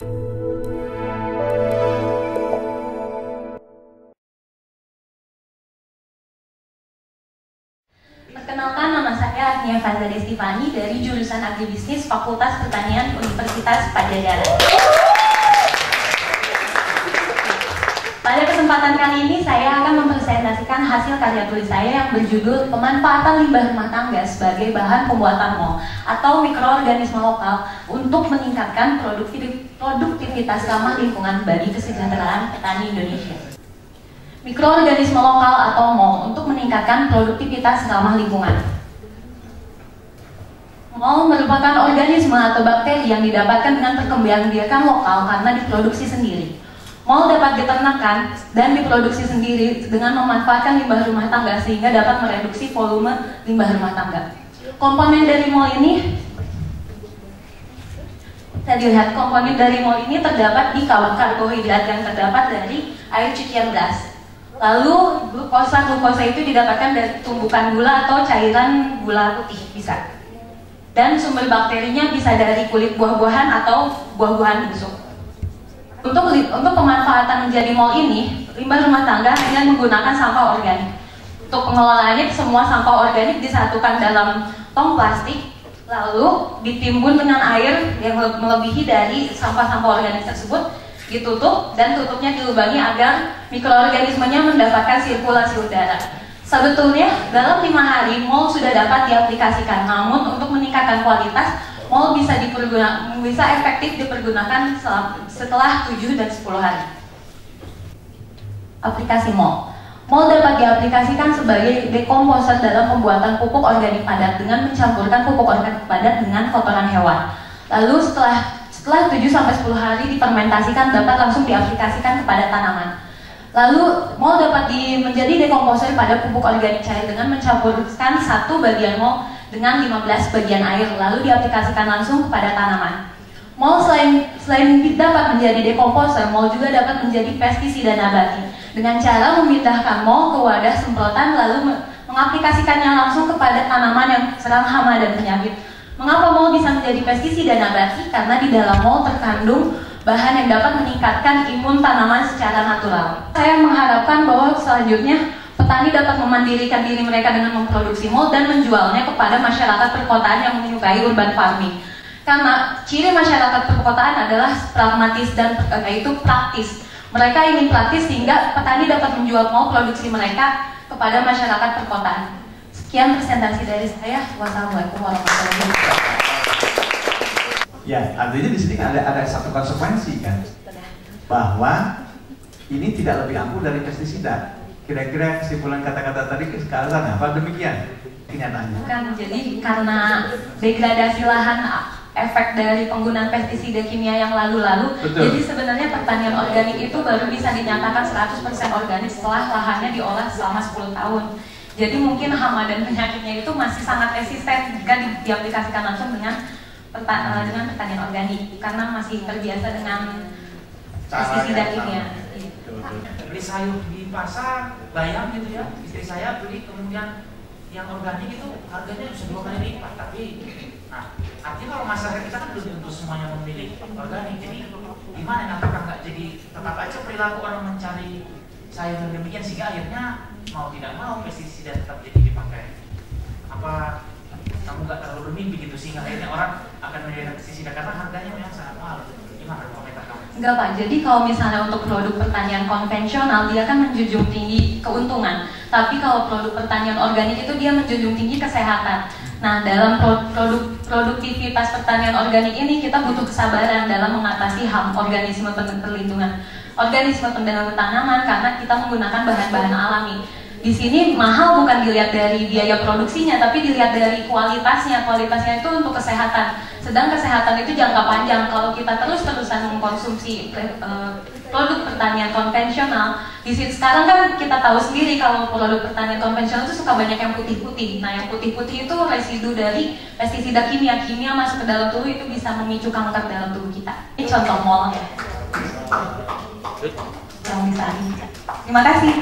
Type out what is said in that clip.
Perkenalkan, nama saya Agnia Fanda Destifani dari jurusan Agribisnis Fakultas Pertanian Universitas Padjadjaran. Pada kesempatan kali ini saya akan mempresentasikan hasil karya tulis saya yang berjudul Pemanfaatan Limbah Rumah Tangga sebagai Bahan Pembuatan MOL atau Mikroorganisme Lokal untuk meningkatkan produktivitas ramah lingkungan bagi kesejahteraan petani Indonesia. Mikroorganisme lokal atau MOL untuk meningkatkan produktivitas ramah lingkungan. MOL merupakan organisme atau bakteri yang didapatkan dengan perkembangbiakan lokal karena diproduksi sendiri. MOL dapat diternakan dan diproduksi sendiri dengan memanfaatkan limbah rumah tangga sehingga dapat mereduksi volume limbah rumah tangga. Komponen dari MOL ini terdapat di karbohidrat yang terdapat dari air cucian beras. Lalu glukosa itu didapatkan dari tumbukan gula atau cairan gula putih bisa. Dan sumber bakterinya bisa dari kulit buah-buahan atau buah-buahan busuk. Untuk pemanfaatan menjadi MOL ini, limbah rumah tangga hanya menggunakan sampah organik. Untuk pengelolaannya, semua sampah organik disatukan dalam tong plastik, lalu ditimbun dengan air yang melebihi dari sampah-sampah organik tersebut, ditutup dan tutupnya dilubangi agar mikroorganismenya mendapatkan sirkulasi udara. Sebetulnya dalam 5 hari MOL sudah dapat diaplikasikan, namun untuk meningkatkan kualitas MOL bisa efektif dipergunakan setelah 7 dan 10 hari. Aplikasi MOL. MOL dapat diaplikasikan sebagai dekomposer dalam pembuatan pupuk organik padat dengan mencampurkan pupuk organik padat dengan kotoran hewan. Lalu setelah 7-10 hari difermentasikan dapat langsung diaplikasikan kepada tanaman. Lalu MOL dapat menjadi dekomposer pada pupuk organik cair dengan mencampurkan 1 bagian MOL dengan 15 bagian air, lalu diaplikasikan langsung kepada tanaman. MOL selain dapat menjadi dekomposer, MOL juga dapat menjadi pestisida nabati dengan cara memindahkan MOL ke wadah semprotan lalu mengaplikasikannya langsung kepada tanaman yang serang hama dan penyakit. Mengapa MOL bisa menjadi pestisida nabati? Karena di dalam MOL terkandung bahan yang dapat meningkatkan imun tanaman secara natural. Saya mengharapkan bahwa selanjutnya petani dapat memandirikan diri mereka dengan memproduksi MOL dan menjualnya kepada masyarakat perkotaan yang menyukai urban farming. Karena ciri masyarakat perkotaan adalah pragmatis dan yaitu praktis. Mereka ingin praktis sehingga petani dapat menjual MOL produksi mereka kepada masyarakat perkotaan. Sekian presentasi dari saya. Wassalamualaikum warahmatullahi wabarakatuh. Ya, artinya di sini ada satu konsekuensi kan, bahwa ini tidak lebih ampuh dari pestisida. Kira-kira kesimpulan kata-kata tadi sekarang apa demikian kenyataannya? Bukan, jadi karena degradasi lahan efek dari penggunaan pestisida kimia yang lalu-lalu, jadi sebenarnya pertanian organik itu baru bisa dinyatakan 100% organik setelah lahannya diolah selama 10 tahun. Jadi mungkin hama dan penyakitnya itu masih sangat resisten jika diaplikasikan langsung dengan pertanian organik karena masih terbiasa dengan pestisida kimia. Beli sayur di pasar, bayam gitu ya, istri saya beli kemudian yang organik itu harganya bisa 2 kali lipat. Tapi, nah artinya kalau masyarakat kita kan belum tentu semuanya memilih organik, jadi gimana? Apakah nggak jadi tetap aja perilaku orang mencari sayur yang demikian sehingga akhirnya mau tidak mau pestisida tetap jadi dipakai? Apa kamu nggak terlalu bermimpi gitu sehingga akhirnya orang akan memilih pestisida karena harganya memang sangat mahal? Gimana komentar kamu? Enggak Pak, jadi kalau misalnya untuk produk pertanian konvensional dia kan menjunjung tinggi keuntungan, tapi kalau produk pertanian organik itu dia menjunjung tinggi kesehatan. Nah, dalam produktivitas pertanian organik ini kita butuh kesabaran dalam mengatasi organisme perlindungan tanaman karena kita menggunakan bahan-bahan alami. Di sini mahal bukan dilihat dari biaya produksinya, tapi dilihat dari kualitasnya. Kualitasnya itu untuk kesehatan. Sedang kesehatan itu jangka panjang. Kalau kita terus-terusan mengkonsumsi produk pertanian konvensional, di sini sekarang kan kita tahu sendiri kalau produk pertanian konvensional itu suka banyak yang putih-putih. Nah, yang putih-putih itu residu dari pestisida kimia. Kimia masuk ke dalam tubuh itu bisa memicu kanker dalam tubuh kita. Ini contoh MOL ya. Yang bisa. Terima kasih.